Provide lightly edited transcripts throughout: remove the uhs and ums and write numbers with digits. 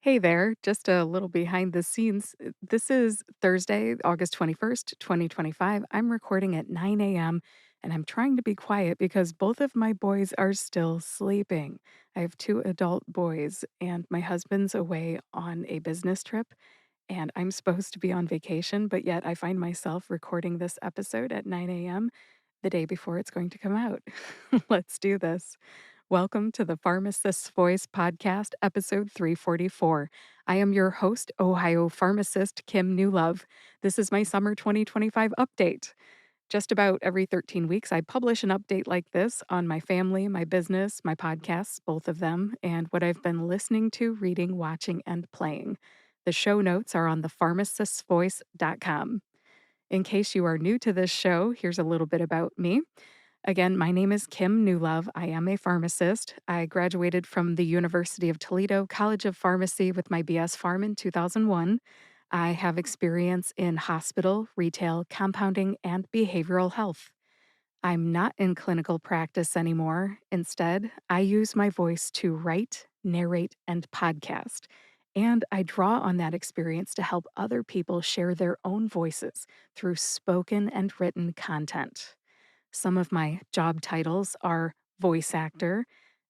Hey there, just a little behind the scenes. This is Thursday, August 21st, 2025. I'm recording at 9 a.m. and I'm trying to be quiet because both of my boys are still sleeping. I have two adult boys, and my husband's away on a business trip, and I'm supposed to be on vacation, but yet I find myself recording this episode at 9 a.m. the day before it's going to come out. Let's do this. Welcome to the Pharmacist's Voice podcast, episode 344. I am your host, Ohio pharmacist Kim Newlove. This is my summer 2025 update. Just about every 13 weeks, I publish an update like this on my family, my business, my podcasts, both of them, and what I've been listening to, reading, watching, and playing. The show notes are on thepharmacistvoice.com. In case you are new to this show, here's a little bit about me. Again, my name is Kim Newlove. I am a pharmacist. I graduated from the University of Toledo College of Pharmacy with my BS Pharm in 2001. I have experience in hospital, retail, compounding, and behavioral health. I'm not in clinical practice anymore. Instead, I use my voice to write, narrate, and podcast. And I draw on that experience to help other people share their own voices through spoken and written content. Some of my job titles are voice actor,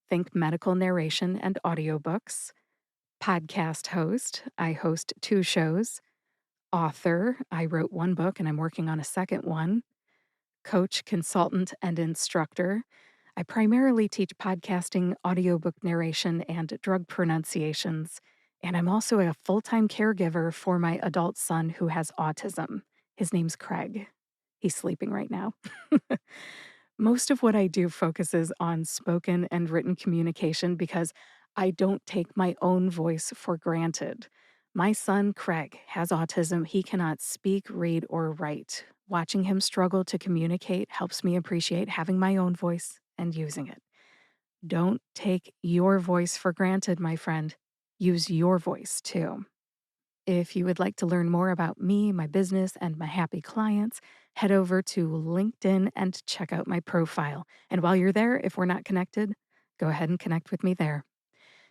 think medical narration and audiobooks, podcast host, I host two shows, author, I wrote one book and I'm working on a second one, coach, consultant, and instructor. I primarily teach podcasting, audiobook narration, and drug pronunciations. And I'm also a full time caregiver for my adult son who has autism. His name's Kraig. He's sleeping right now. Most of what I do focuses on spoken and written communication because I don't take my own voice for granted. My son, Kraig, has autism. He cannot speak, read, or write. Watching him struggle to communicate helps me appreciate having my own voice and using it. Don't take your voice for granted, my friend. Use your voice too. If you would like to learn more about me, my business, and my happy clients, head over to LinkedIn and check out my profile. And while you're there, if we're not connected, go ahead and connect with me there.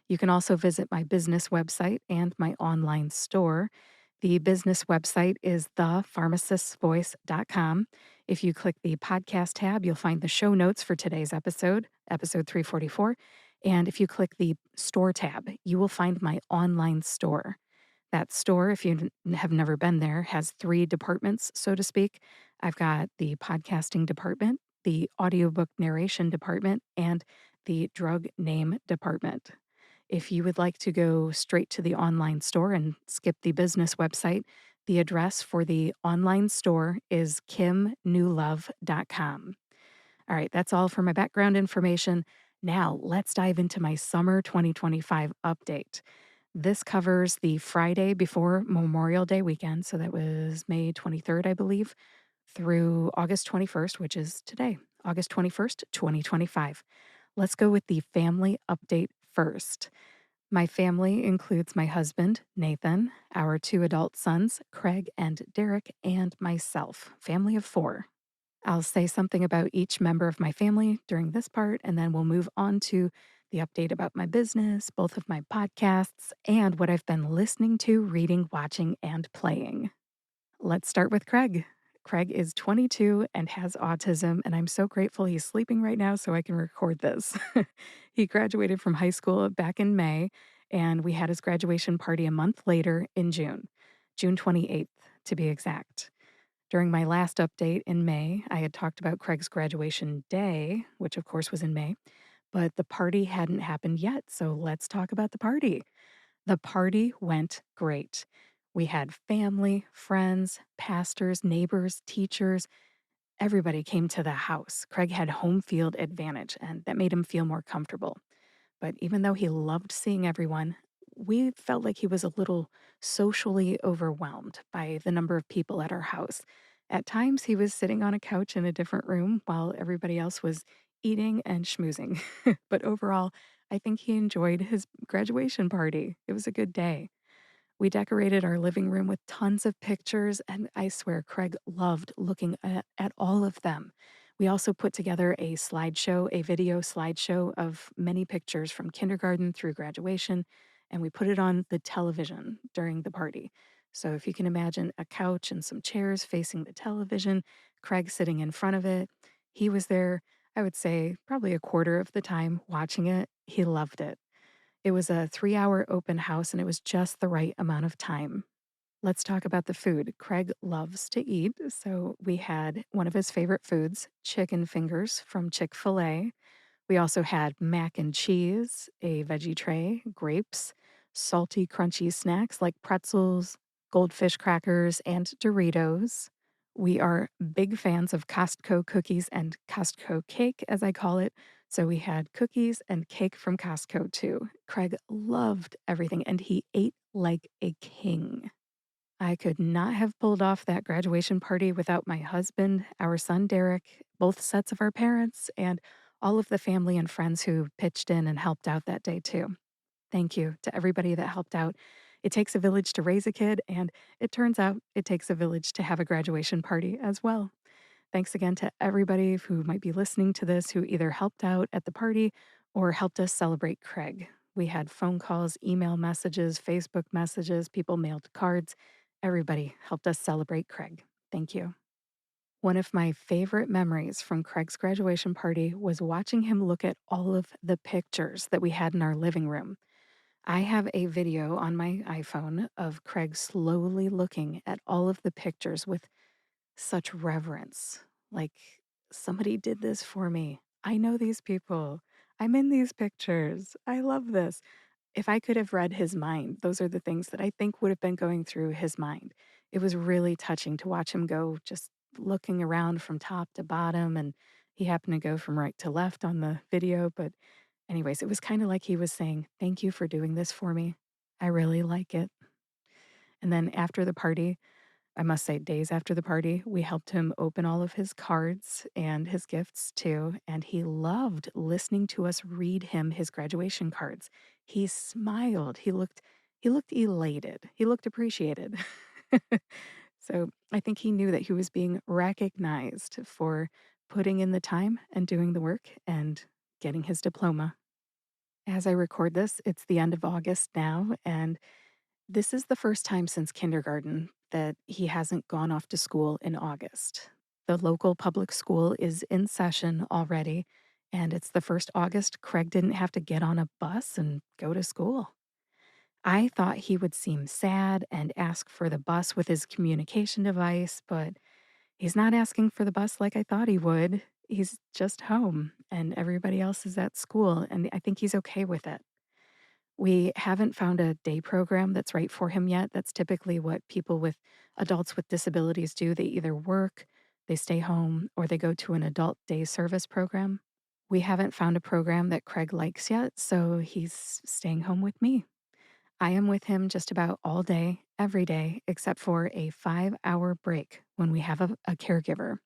You can also visit my business website and my online store. The business website is thepharmacistvoice.com. If you click the podcast tab, you'll find the show notes for today's episode, episode 344. And if you click the store tab, you will find my online store. That store, if you have never been there, has three departments, so to speak. I've got the podcasting department, the audiobook narration department, and the drug name department. If you would like to go straight to the online store and skip the business website, the address for the online store is kimnewlove.com. All right, that's all for my background information. Now, let's dive into my summer 2025 update. This covers the Friday before Memorial Day weekend, so that was May 23rd, I believe, through August 21st, which is today, August 21st, 2025. Let's go with the family update first. My family includes my husband, Nathan, our two adult sons, Kraig and Derrick, and myself, family of four. I'll say something about each member of my family during this part, and then we'll move on to the update about my business, both of my podcasts, and what I've been listening to, reading, watching, and playing. Let's start with Kraig. Kraig is 22 and has autism, and I'm so grateful he's sleeping right now so I can record this. He graduated from high school back in May, and we had his graduation party a month later in June, June 28th to be exact. During my last update in May, I had talked about Craig's graduation day, which of course was in May, but the party hadn't happened yet. So let's talk about the party. The party went great. We had family, friends, pastors, neighbors, teachers. Everybody came to the house. Craig had home field advantage, and that made him feel more comfortable. But even though he loved seeing everyone, we felt like he was a little socially overwhelmed by the number of people at our house. At times, he was sitting on a couch in a different room while everybody else was eating and schmoozing. But overall, I think he enjoyed his graduation party. It was a good day. We decorated our living room with tons of pictures, and I swear Craig loved looking at all of them. We also put together a slideshow, a video slideshow of many pictures from kindergarten through graduation, and we put it on the television during the party. So if you can imagine a couch and some chairs facing the television, Craig sitting in front of it, he was there, I would say, probably a quarter of the time watching it. He loved it. It was a 3-hour open house, and it was just the right amount of time. Let's talk about the food. Craig loves to eat, so we had one of his favorite foods, chicken fingers from Chick-fil-A. We also had mac and cheese, a veggie tray, grapes, salty, crunchy snacks like pretzels, goldfish crackers, and Doritos. We are big fans of Costco cookies and Costco cake, as I call it. So we had cookies and cake from Costco too. Craig loved everything and he ate like a king. I could not have pulled off that graduation party without my husband, our son Derrick, both sets of our parents, and all of the family and friends who pitched in and helped out that day too. Thank you to everybody that helped out. It takes a village to raise a kid, and it turns out it takes a village to have a graduation party as well. Thanks again to everybody who might be listening to this who either helped out at the party or helped us celebrate Craig. We had phone calls, email messages, Facebook messages, people mailed cards. Everybody helped us celebrate Craig. Thank you. One of my favorite memories from Craig's graduation party was watching him look at all of the pictures that we had in our living room. I have a video on my iPhone of Craig slowly looking at all of the pictures with such reverence. Like, somebody did this for me. I know these people. I'm in these pictures. I love this. If I could have read his mind, those are the things that I think would have been going through his mind. It was really touching to watch him go just looking around from top to bottom. And he happened to go from right to left on the video. But, anyways, it was kind of like he was saying, "Thank you for doing this for me. I really like it." And then after the party, I must say, days after the party, we helped him open all of his cards and his gifts too, and he loved listening to us read him his graduation cards. He smiled. He looked elated. He looked appreciated. So, I think he knew that he was being recognized for putting in the time and doing the work and getting his diploma. As I record this, it's the end of August now, and this is the first time since kindergarten that he hasn't gone off to school in August. The local public school is in session already, and it's the first August Craig didn't have to get on a bus and go to school. I thought he would seem sad and ask for the bus with his communication device, but he's not asking for the bus like I thought he would. He's just home, and everybody else is at school, and I think he's okay with it. We haven't found a day program that's right for him yet. That's typically what people with adults with disabilities do. They either work, they stay home, or they go to an adult day service program. We haven't found a program that Craig likes yet, so he's staying home with me. I am with him just about all day, every day, except for a 5-hour break when we have a caregiver.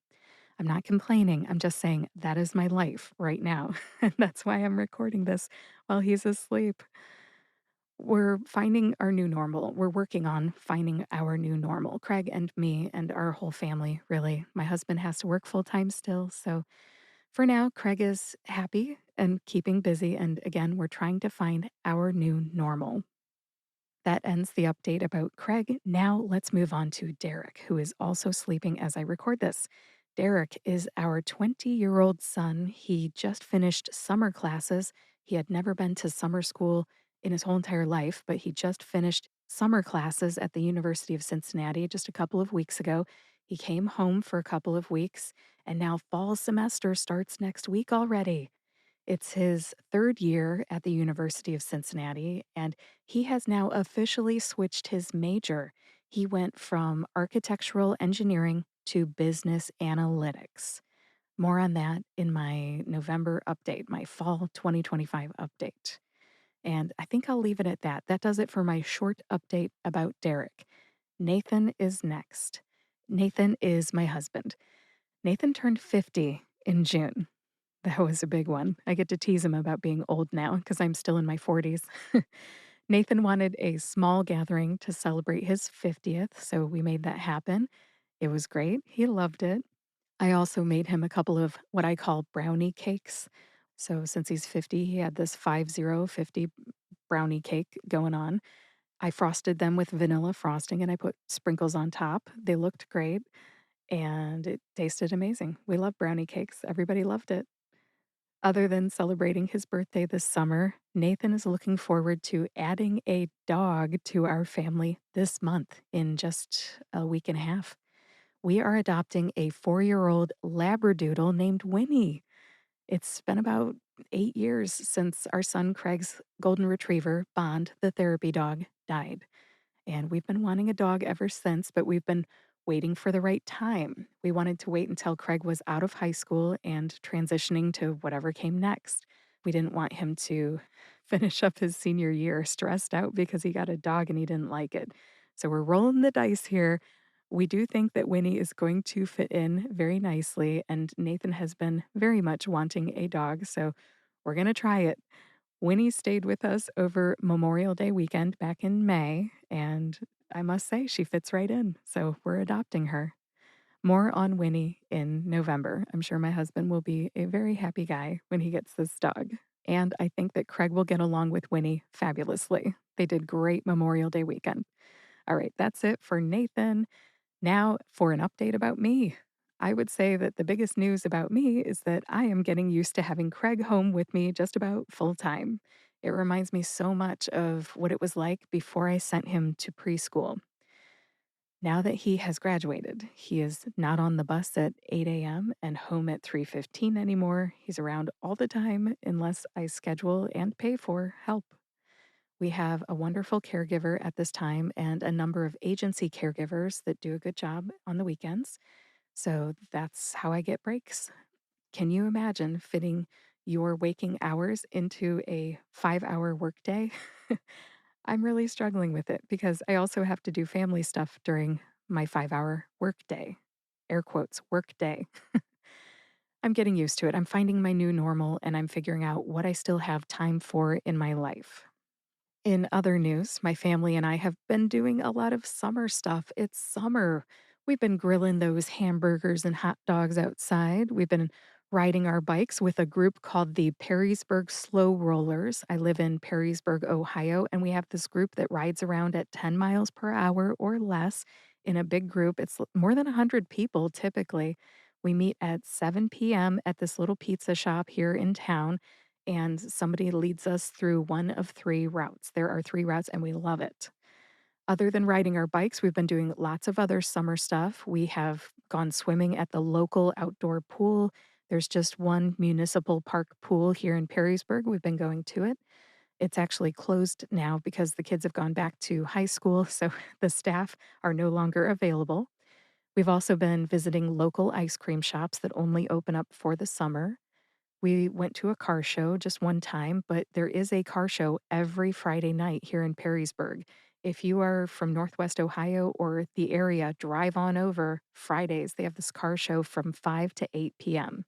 I'm not complaining. I'm just saying that is my life right now. And that's why I'm recording this while he's asleep. We're finding our new normal. We're working on finding our new normal. Craig and me and our whole family, really. My husband has to work full time still. So for now, Craig is happy and keeping busy. And again, we're trying to find our new normal. That ends the update about Craig. Now let's move on to Derrick, who is also sleeping as I record this. Derrick is our 20-year-old son. He just finished summer classes. He had never been to summer school in his whole entire life, but he just finished summer classes at the University of Cincinnati just a couple of weeks ago. He came home for a couple of weeks, and now fall semester starts next week already. It's his third year at the University of Cincinnati, and he has now officially switched his major. He went from architectural engineering to business analytics. More on that in my November update, my fall 2025 update. And I think I'll leave it at that. That does it for my short update about Derrick. Nathan is next. Nathan is my husband. Nathan turned 50 in June. That was a big one. I get to tease him about being old now because I'm still in my 40s. Nathan wanted a small gathering to celebrate his 50th, so we made that happen. It was great. He loved it. I also made him a couple of what I call brownie cakes. So since he's 50, he had this 50 brownie cake going on. I frosted them with vanilla frosting and I put sprinkles on top. They looked great and it tasted amazing. We love brownie cakes. Everybody loved it. Other than celebrating his birthday this summer, Nathan is looking forward to adding a dog to our family this month in just a week and a half. We are adopting a 4-year-old Labradoodle named Winnie. It's been about 8 years since our son Craig's golden retriever, Bond, the therapy dog, died. And we've been wanting a dog ever since, but we've been waiting for the right time. We wanted to wait until Craig was out of high school and transitioning to whatever came next. We didn't want him to finish up his senior year stressed out because he got a dog and he didn't like it. So we're rolling the dice here. We do think that Winnie is going to fit in very nicely, and Nathan has been very much wanting a dog. So we're going to try it. Winnie stayed with us over Memorial Day weekend back in May, and I must say she fits right in. So we're adopting her. More on Winnie in November. I'm sure my husband will be a very happy guy when he gets this dog. And I think that Craig will get along with Winnie fabulously. They did great Memorial Day weekend. All right, that's it for Nathan. Now, for an update about me. I would say that the biggest news about me is that I am getting used to having Craig home with me just about full time. It reminds me so much of what it was like before I sent him to preschool. Now that he has graduated, he is not on the bus at 8 a.m. and home at 3:15 anymore. He's around all the time unless I schedule and pay for help. We have a wonderful caregiver at this time and a number of agency caregivers that do a good job on the weekends. So that's how I get breaks. Can you imagine fitting your waking hours into a 5-hour workday? I'm really struggling with it because I also have to do family stuff during my 5-hour workday. Air quotes, workday. I'm getting used to it. I'm finding my new normal and I'm figuring out what I still have time for in my life. In other news, my family and I have been doing a lot of summer stuff. It's summer. We've been grilling those hamburgers and hot dogs outside. We've been riding our bikes with a group called the Perrysburg Slow Rollers. I live in Perrysburg, Ohio, and we have this group that rides around at 10 miles per hour or less in a big group. It's more than 100 people typically. We meet at 7 p.m. at this little pizza shop here in town and somebody leads us through one of 3 routes. There are 3 routes, and we love it. Other than riding our bikes, we've been doing lots of other summer stuff. We have gone swimming at the local outdoor pool. There's just one municipal park pool here in Perrysburg. We've been going to it. It's actually closed now because the kids have gone back to high school, so the staff are no longer available. We've also been visiting local ice cream shops that only open up for the summer. We went to a car show just one time, but there is a car show every Friday night here in Perrysburg. If you are from Northwest Ohio or the area, drive on over Fridays. They have this car show from 5 to 8 p.m.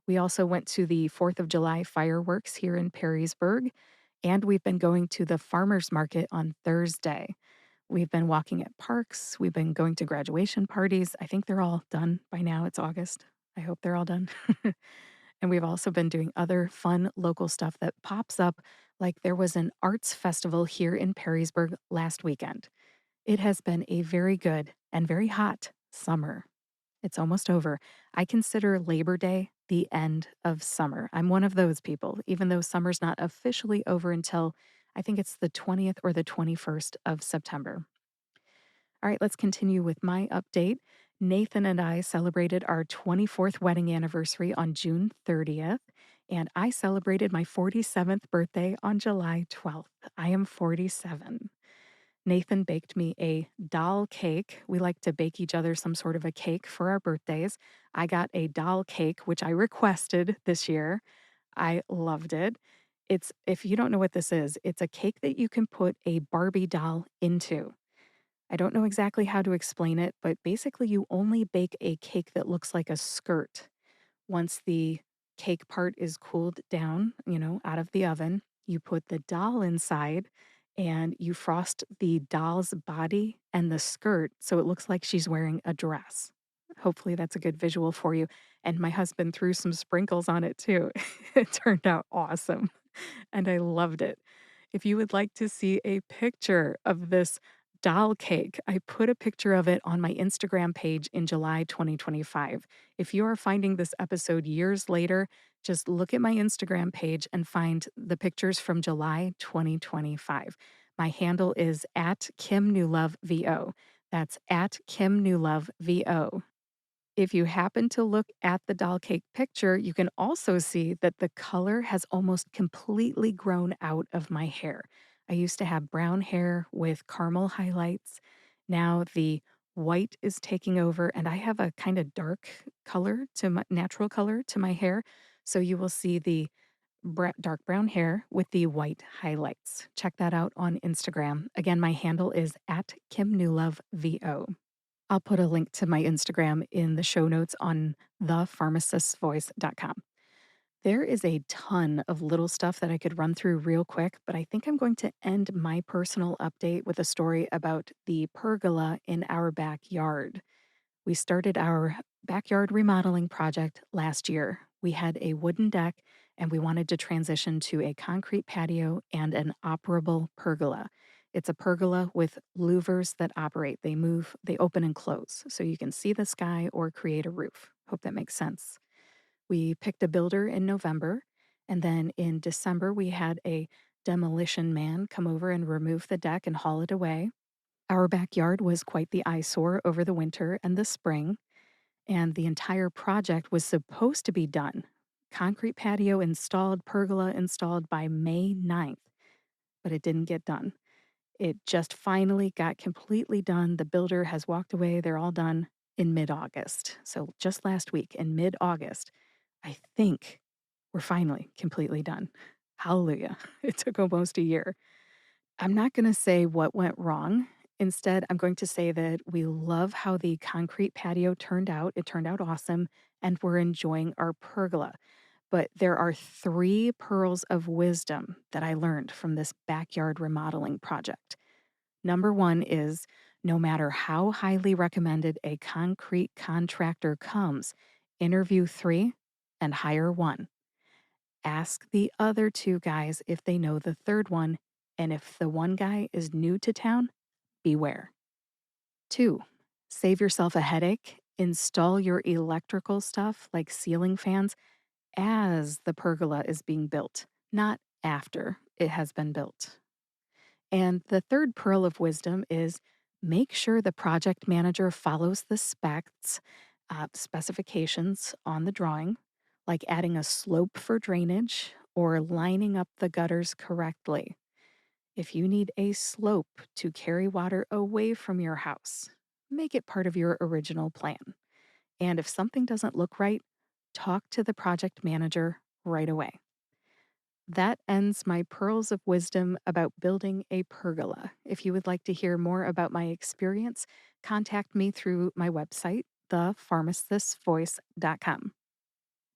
We also went to the 4th of July fireworks here in Perrysburg, and we've been going to the farmers market on Thursday. We've been walking at parks. We've been going to graduation parties. I think they're all done by now. It's August. I hope they're all done. And we've also been doing other fun local stuff that pops up, like there was an arts festival here in Perrysburg last weekend. It has been a very good and very hot summer. It's almost over. I consider Labor Day the end of summer. I'm one of those people, even though summer's not officially over until I think it's the 20th or the 21st of September. All right, let's continue with my update. Nathan and I celebrated our 24th wedding anniversary on June 30th, and I celebrated my 47th birthday on July 12th. I am 47. Nathan baked me a doll cake. We like to bake each other some sort of a cake for our birthdays. I got a doll cake, which I requested this year. I loved it. If you don't know what this is, it's a cake that you can put a Barbie doll into. I don't know exactly how to explain it, but basically, you only bake a cake that looks like a skirt. Once the cake part is cooled down, out of the oven, you put the doll inside and you frost the doll's body and the skirt so it looks like she's wearing a dress. Hopefully, that's a good visual for you. And my husband threw some sprinkles on it too. It turned out awesome and I loved it. If you would like to see a picture of this doll cake, I put a picture of it on my Instagram page in July 2025. If you are finding this episode years later, just look at my Instagram page and find the pictures from July 2025. My handle is at Kim Newlove VO. That's at Kim Newlove VO. If you happen to look at the doll cake picture, you can also see that the color has almost completely grown out of my hair. I used to have brown hair with caramel highlights. Now the white is taking over, and I have a kind of dark color to my natural color to my hair. So you will see the dark brown hair with the white highlights. Check that out on Instagram. Again, my handle is at Kim Newlove VO. I'll put a link to my Instagram in the show notes on thepharmacistvoice.com. There is a ton of little stuff that I could run through real quick, but I think I'm going to end my personal update with a story about the pergola in our backyard. We started our backyard remodeling project last year. We had a wooden deck and we wanted to transition to a concrete patio and an operable pergola. It's a pergola with louvers that operate. They move, they open and close, so you can see the sky or create a roof. Hope that makes sense. We picked a builder in November, and then in December, we had a demolition man come over and remove the deck and haul it away. Our backyard was quite the eyesore over the winter and the spring, and the entire project was supposed to be done. Concrete patio installed, pergola installed by May 9th, but it didn't get done. It just finally got completely done. The builder has walked away. They're all done in mid August. So just last week in mid August, I think we're finally completely done. Hallelujah. It took almost a year. I'm not going to say what went wrong. Instead, I'm going to say that we love how the concrete patio turned out. It turned out awesome, and we're enjoying our pergola. But there are three pearls of wisdom that I learned from this backyard remodeling project. Number one is no matter how highly recommended a concrete contractor comes, interview three and hire one. Ask the other two guys if they know the third one, and if the one guy is new to town, beware. Two, save yourself a headache. Install your electrical stuff like ceiling fans as the pergola is being built, not after it has been built. And the third pearl of wisdom is make sure the project manager follows the specifications on the drawing, like adding a slope for drainage or lining up the gutters correctly. If you need a slope to carry water away from your house, make it part of your original plan. And if something doesn't look right, talk to the project manager right away. That ends my pearls of wisdom about building a pergola. If you would like to hear more about my experience, contact me through my website, thepharmacistvoice.com.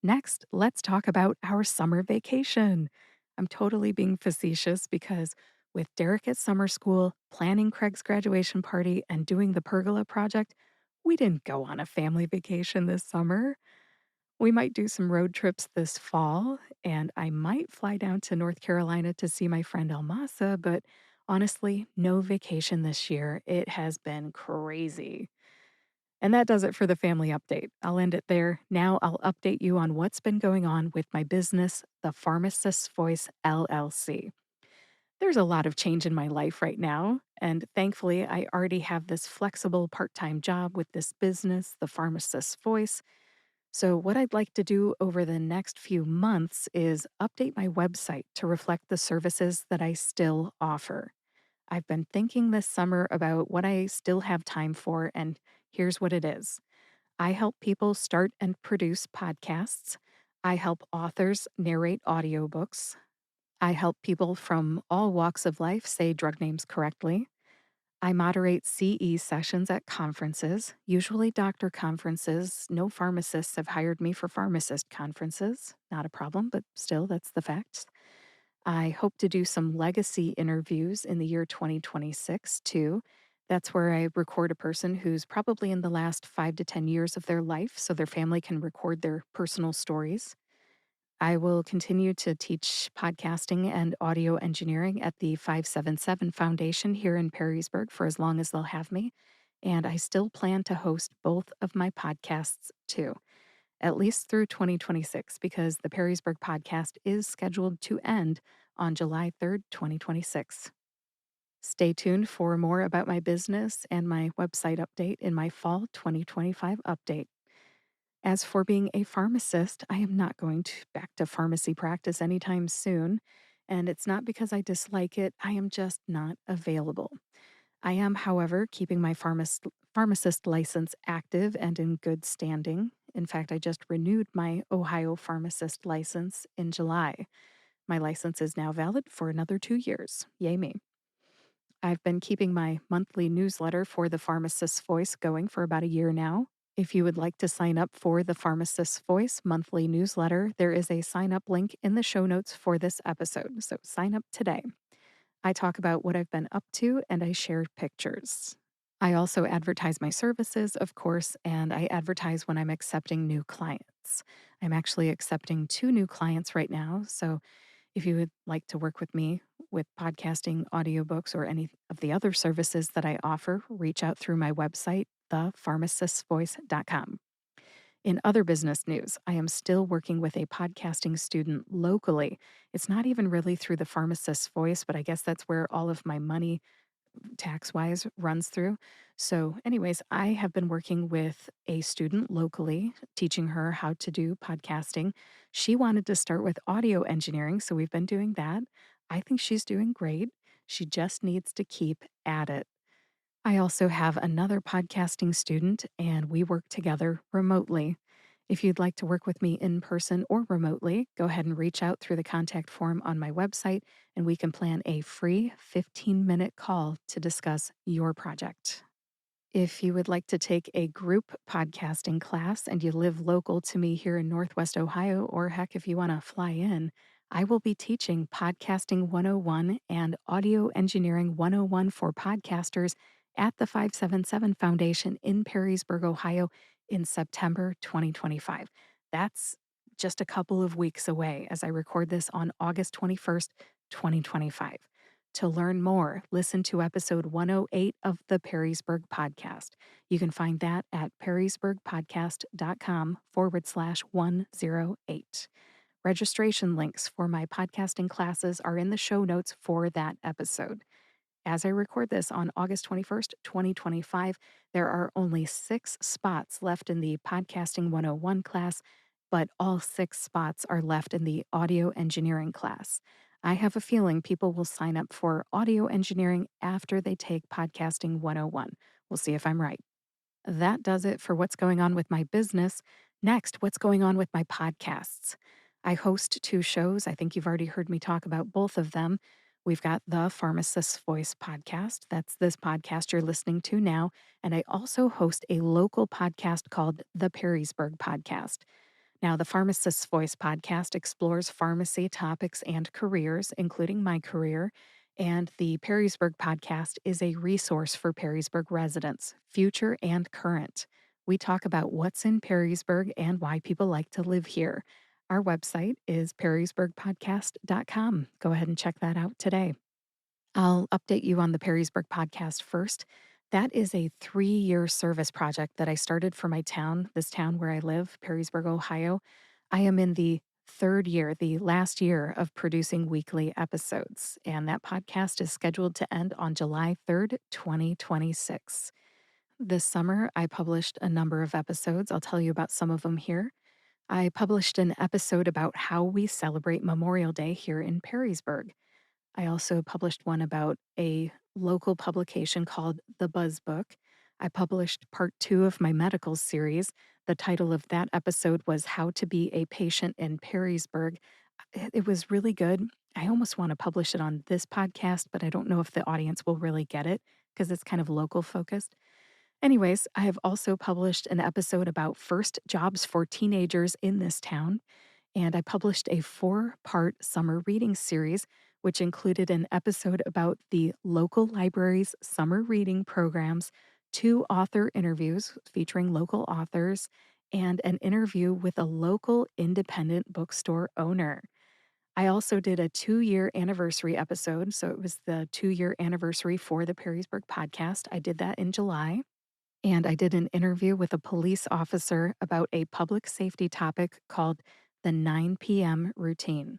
Next, let's talk about our summer vacation. I'm totally being facetious because with Derrick at summer school, planning Kraig's graduation party, and doing the pergola project, we didn't go on a family vacation this summer. We might do some road trips this fall, and I might fly down to North Carolina to see my friend Almasa, but honestly, no vacation this year. It has been crazy. And that does it for the family update. I'll end it there. Now I'll update you on what's been going on with my business, The Pharmacist's Voice LLC. There's a lot of change in my life right now, and thankfully, I already have this flexible part time job with this business, The Pharmacist's Voice. So, what I'd like to do over the next few months is update my website to reflect the services that I still offer. I've been thinking this summer about what I still have time for, and here's what it is. I help people start and produce podcasts. I help authors narrate audiobooks. I help people from all walks of life say drug names correctly. I moderate CE sessions at conferences, usually doctor conferences. No pharmacists have hired me for pharmacist conferences. Not a problem, but still, that's the facts. I hope to do some legacy interviews in the year 2026 too. That's where I record a person who's probably in the last 5 to 10 years of their life so their family can record their personal stories. I will continue to teach podcasting and audio engineering at the 577 Foundation here in Perrysburg for as long as they'll have me. And I still plan to host both of my podcasts too, at least through 2026, because the Perrysburg podcast is scheduled to end on July 3rd, 2026. Stay tuned for more about my business and my website update in my fall 2025 update. As for being a pharmacist, I am not going to back to pharmacy practice anytime soon. And it's not because I dislike it, I am just not available. I am, however, keeping my pharmacist license active and in good standing. In fact, I just renewed my Ohio pharmacist license in July. My license is now valid for another 2 years. Yay me. I've been keeping my monthly newsletter for the Pharmacist's Voice going for about a year now. If you would like to sign up for the Pharmacist's Voice monthly newsletter, there is a sign up link in the show notes for this episode. So sign up today. I talk about what I've been up to and I share pictures. I also advertise my services, of course, and I advertise when I'm accepting new clients. I'm actually accepting 2 new clients right now. So if you would like to work with me with podcasting, audiobooks, or any of the other services that I offer, reach out through my website, thepharmacistvoice.com. In other business news, I am still working with a podcasting student locally. It's not even really through the Pharmacist's Voice, but I guess that's where all of my money tax wise runs through. So, anyways, I have been working with a student locally, teaching her how to do podcasting. She wanted to start with audio engineering, so we've been doing that. I think she's doing great. She just needs to keep at it. I also have another podcasting student, and we work together remotely. If you'd like to work with me in person or remotely, go ahead and reach out through the contact form on my website, and we can plan a free 15-minute call to discuss your project. If you would like to take a group podcasting class and you live local to me here in Northwest Ohio, or heck, if you want to fly in, I will be teaching Podcasting 101 and Audio Engineering 101 for podcasters at the 577 Foundation in Perrysburg, Ohio in September 2025. That's just a couple of weeks away as I record this on August 21st, 2025. To learn more, listen to episode 108 of the Perrysburg Podcast. You can find that at perrysburgpodcast.com/108. Registration links for my podcasting classes are in the show notes for that episode. As I record this on August 21st, 2025, there are only 6 spots left in the Podcasting 101 class, but all 6 spots are left in the audio engineering class. I have a feeling people will sign up for audio engineering after they take Podcasting 101. We'll see if I'm right. That does it for what's going on with my business. Next, what's going on with my podcasts? I host 2 shows. I think you've already heard me talk about both of them. We've got the Pharmacist's Voice podcast. That's this podcast you're listening to now. And I also host a local podcast called the Perrysburg Podcast. Now, the Pharmacist's Voice podcast explores pharmacy topics and careers, including my career. And the Perrysburg podcast is a resource for Perrysburg residents, future and current. We talk about what's in Perrysburg and why people like to live here. Our website is perrysburgpodcast.com. Go ahead and check that out today. I'll update you on the Perrysburg podcast first. That is a 3-year service project that I started for my town, this town where I live, Perrysburg, Ohio. I am in the 3rd year, the last year of producing weekly episodes, and that podcast is scheduled to end on July 3rd, 2026. This summer, I published a number of episodes. I'll tell you about some of them here. I published an episode about how we celebrate Memorial Day here in Perrysburg. I also published one about a local publication called The Buzz Book. I published part 2 of my medical series. The title of that episode was How to Be a Patient in Perrysburg. It was really good. I almost want to publish it on this podcast, but I don't know if the audience will really get it because it's kind of local focused. Anyways, I have also published an episode about first jobs for teenagers in this town. And I published a 4-part summer reading series, which included an episode about the local library's summer reading programs, 2 author interviews featuring local authors, and an interview with a local independent bookstore owner. I also did a 2-year anniversary episode. So it was the 2-year anniversary for the Perrysburg podcast. I did that in July. And I did an interview with a police officer about a public safety topic called the 9 p.m. routine.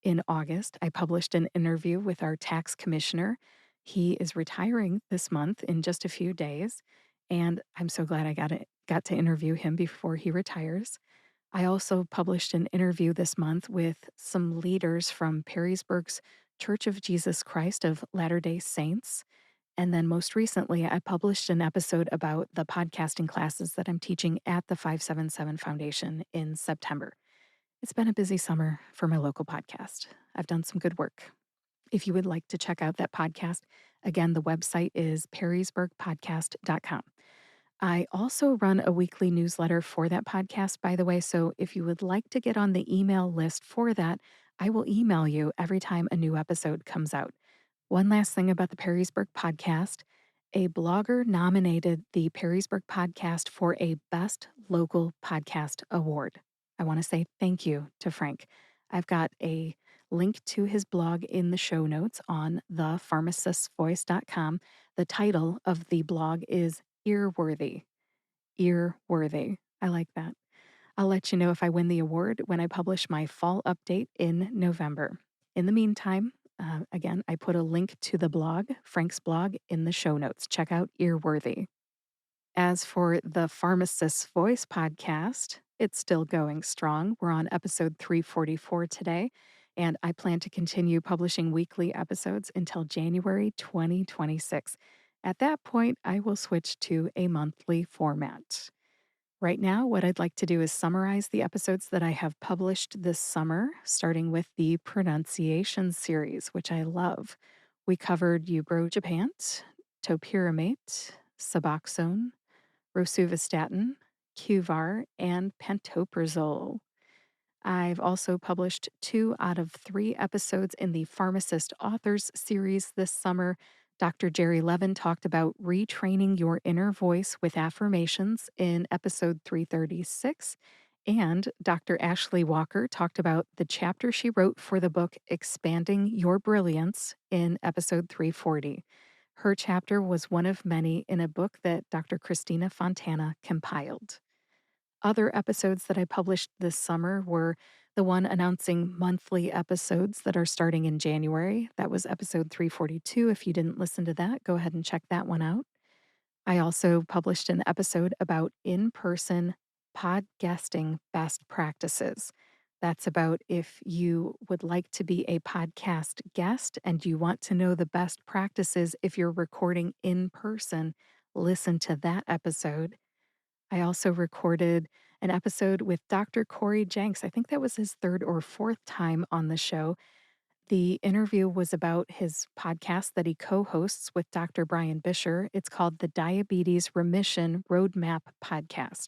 In August, I published an interview with our tax commissioner. He is retiring this month in just a few days, and I'm so glad I got to interview him before he retires. I also published an interview this month with some leaders from Perrysburg's Church of Jesus Christ of Latter-day Saints. And then most recently, I published an episode about the podcasting classes that I'm teaching at the 577 Foundation in September. It's been a busy summer for my local podcast. I've done some good work. If you would like to check out that podcast, again, the website is perrysburgpodcast.com. I also run a weekly newsletter for that podcast, by the way. So if you would like to get on the email list for that, I will email you every time a new episode comes out. One last thing about the Perrysburg podcast. A blogger nominated the Perrysburg podcast for a Best Local Podcast Award. I want to say thank you to Frank. I've got a link to his blog in the show notes on thepharmacistvoice.com. The title of the blog is Earworthy. Earworthy. I like that. I'll let you know if I win the award when I publish my fall update in November. In the meantime, again, I put a link to the blog, Frank's blog, in the show notes. Check out Earworthy. As for the Pharmacist's Voice podcast, it's still going strong. We're on episode 344 today, and I plan to continue publishing weekly episodes until January 2026. At that point, I will switch to a monthly format. Right now, what I'd like to do is summarize the episodes that I have published this summer, starting with the pronunciation series, which I love. We covered ubrogepant, topiramate, Suboxone, rosuvastatin, Qvar, and pantoprazole. I've also published 2 out of 3 episodes in the Pharmacist Authors series this summer. Dr. Jerry Levin talked about retraining your inner voice with affirmations in episode 336. And Dr. Ashley Walker talked about the chapter she wrote for the book Expanding Your Brilliance in episode 340. Her chapter was one of many in a book that Dr. Christina Fontana compiled. Other episodes that I published this summer were the one announcing monthly episodes that are starting in January. That was episode 342. If you didn't listen to that, go ahead and check that one out. I also published an episode about in person podcasting best practices. That's about if you would like to be a podcast guest and you want to know the best practices if you're recording in person, listen to that episode. I also recorded an episode with Dr. Corey Jenks. I think that was his 3rd or 4th time on the show. The interview was about his podcast that he co hosts with Dr. Brian Bisher. It's called the Diabetes Remission Roadmap Podcast.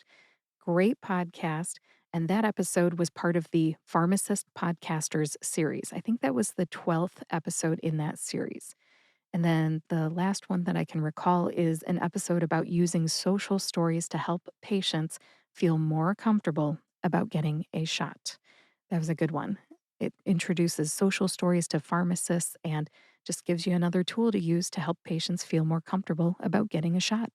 Great podcast. And that episode was part of the Pharmacist Podcasters series. I think that was the 12th episode in that series. And then the last one that I can recall is an episode about using social stories to help patients feel more comfortable about getting a shot. That was a good one. It introduces social stories to pharmacists and just gives you another tool to use to help patients feel more comfortable about getting a shot.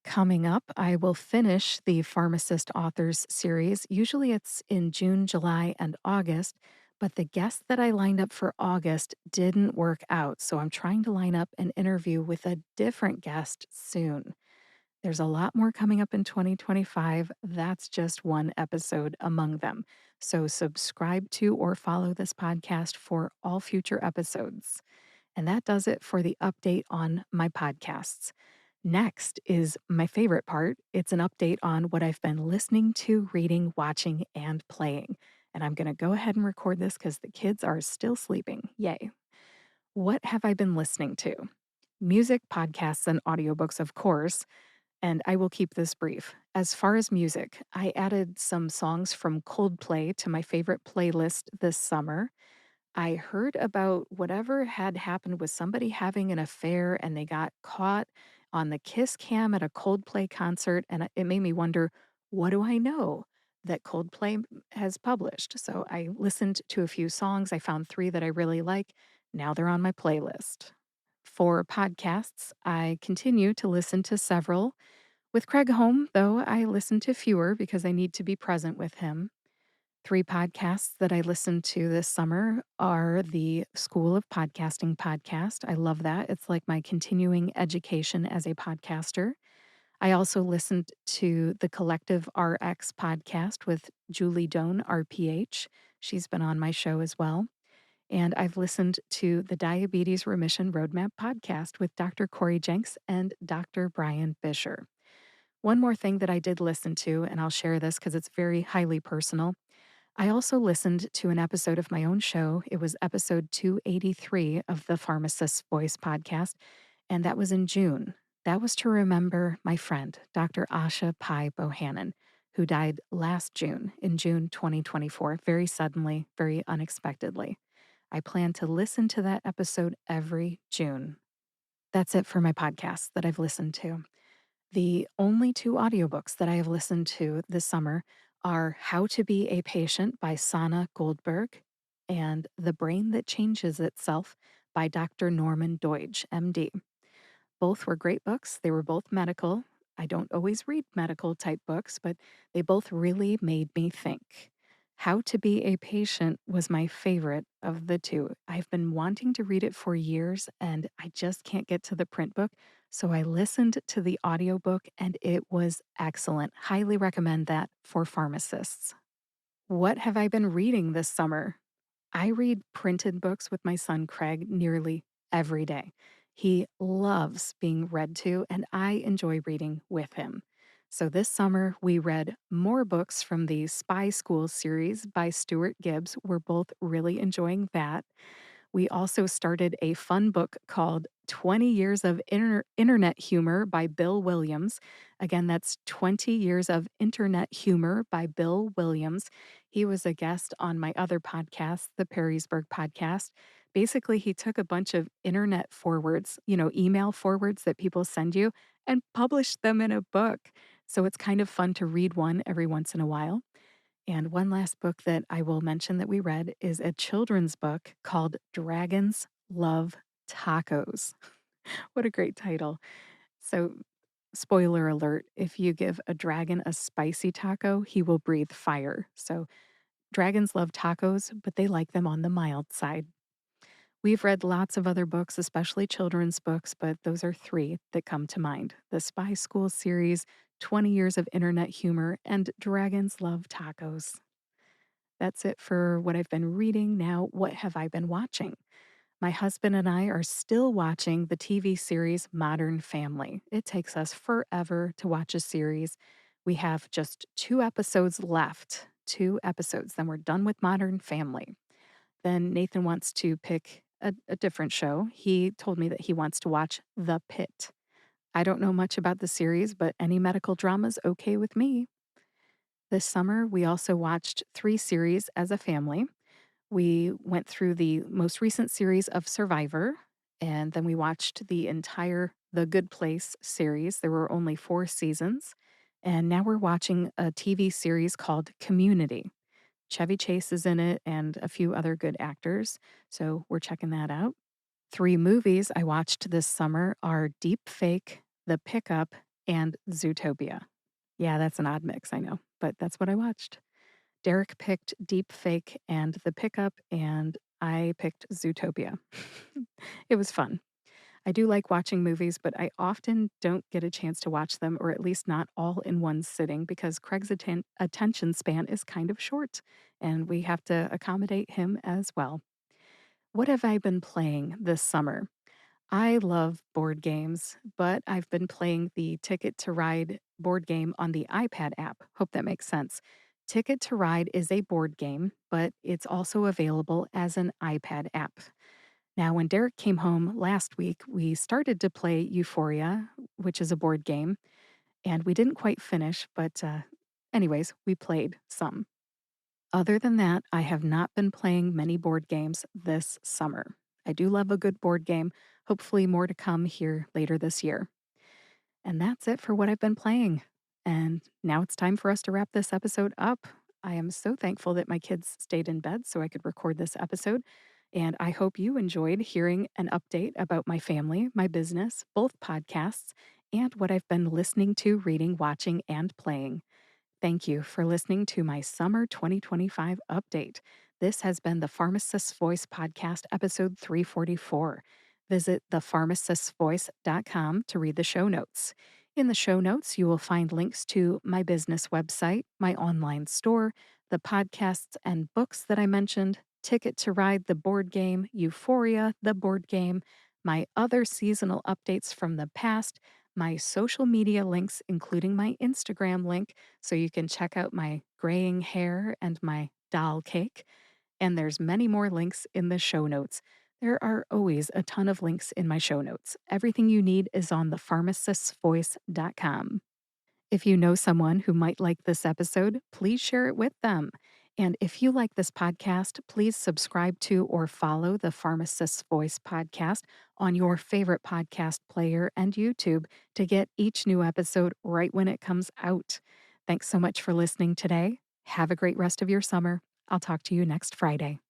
Coming up, I will finish the Pharmacist Authors series. Usually it's in June, July, and August, but the guest that I lined up for August didn't work out. So I'm trying to line up an interview with a different guest soon. There's a lot more coming up in 2025. That's just one episode among them. So subscribe to or follow this podcast for all future episodes. And that does it for the update on my podcasts. Next is my favorite part. It's an update on what I've been listening to, reading, watching, and playing. And I'm going to go ahead and record this because the kids are still sleeping. Yay. What have I been listening to? Music, podcasts, and audiobooks, of course. And I will keep this brief. As far as music, I added some songs from Coldplay to my favorite playlist this summer. I heard about whatever had happened with somebody having an affair and they got caught on the kiss cam at a Coldplay concert. And it made me wonder, what do I know that Coldplay has published? So I listened to a few songs. I found three that I really like. Now they're on my playlist. For podcasts, I continue to listen to several. With Craig home, though, I listen to fewer because I need to be present with him. Three podcasts that I listened to this summer are the School of Podcasting podcast. I love that. It's like my continuing education as a podcaster. I also listened to the Collective RX podcast with Julie Doan, RPH. She's been on my show as well. And I've listened to the Diabetes Remission Roadmap podcast with Dr. Corey Jenks and Dr. Brian Fisher. One more thing that I did listen to, and I'll share this because it's very highly personal. I also listened to an episode of my own show. It was episode 283 of the Pharmacist's Voice podcast, and that was in June. That was to remember my friend, Dr. Asha Pai Bohannon, who died last June, in June 2024, very suddenly, very unexpectedly. I plan to listen to that episode every June. That's it for my podcasts that I've listened to. The only two audiobooks that I have listened to this summer are How to Be a Patient by Sana Goldberg and The Brain That Changes Itself by Dr. Norman Doidge, MD. Both were great books. They were both medical. I don't always read medical type books, but they both really made me think. How to Be a Patient was my favorite of the two. I've been wanting to read it for years and I just can't get to the print book. So I listened to the audiobook and it was excellent. Highly recommend that for pharmacists. What have I been reading this summer? I read printed books with my son Kraig nearly every day. He loves being read to, and I enjoy reading with him. So this summer, we read more books from the Spy School series by Stuart Gibbs. We're both really enjoying that. We also started a fun book called 20 Years of Internet Humor by Bill Williams. Again, that's 20 Years of Internet Humor by Bill Williams. He was a guest on my other podcast, the Perrysburg podcast. Basically, he took a bunch of internet forwards, email forwards that people send you, and published them in a book. So it's kind of fun to read one every once in a while. And one last book that I will mention that we read is a children's book called Dragons Love Tacos. What a great title. So, spoiler alert, if you give a dragon a spicy taco, he will breathe fire. So, dragons love tacos, but they like them on the mild side. We've read lots of other books, especially children's books, but those are three that come to mind: the Spy School series, 20 Years of Internet Humor, and Dragons Love Tacos. That's it for what I've been reading. Now, what have I been watching? My husband and I are still watching the TV series Modern Family. It takes us forever to watch a series. We have just two episodes left, two episodes, then we're done with Modern Family. Then Nathan wants to pick a different show. He told me that he wants to watch The Pit. I don't know much about the series, but any medical drama's okay with me. This summer, we also watched three series as a family. We went through the most recent series of Survivor, and then we watched the entire The Good Place series. There were only 4 seasons. And now we're watching a TV series called Community. Chevy Chase is in it and a few other good actors. So we're checking that out. Three movies I watched this summer are Deep Fake, The Pickup, and Zootopia. Yeah, that's an odd mix, I know, but that's what I watched. Derrick picked Deep Fake and The Pickup, and I picked Zootopia. It was fun. I do like watching movies, but I often don't get a chance to watch them, or at least not all in one sitting, because Craig's attention span is kind of short, and we have to accommodate him as well. What have I been playing this summer? I love board games, but I've been playing the Ticket to Ride board game on the iPad app. Hope that makes sense. Ticket to Ride is a board game, but it's also available as an iPad app. Now, when Derrick came home last week, we started to play Euphoria, which is a board game, and we didn't quite finish, but anyways, we played some. Other than that, I have not been playing many board games this summer. I do love a good board game. Hopefully, more to come here later this year. And that's it for what I've been playing. And now it's time for us to wrap this episode up. I am so thankful that my kids stayed in bed so I could record this episode. And I hope you enjoyed hearing an update about my family, my business, both podcasts, and what I've been listening to, reading, watching, and playing. Thank you for listening to my summer 2025 update. This has been the Pharmacist's Voice podcast, episode 344. Visit thepharmacistvoice.com to read the show notes. In the show notes, you will find links to my business website, my online store, the podcasts and books that I mentioned, Ticket to Ride the board game, Euphoria the board game, my other seasonal updates from the past, my social media links, including my Instagram link, so you can check out my graying hair and my doll cake. And there's many more links in the show notes. There are always a ton of links in my show notes. Everything you need is on thepharmacistvoice.com. If you know someone who might like this episode, please share it with them. And if you like this podcast, please subscribe to or follow the Pharmacist's Voice podcast on your favorite podcast player and YouTube to get each new episode right when it comes out. Thanks so much for listening today. Have a great rest of your summer. I'll talk to you next Friday.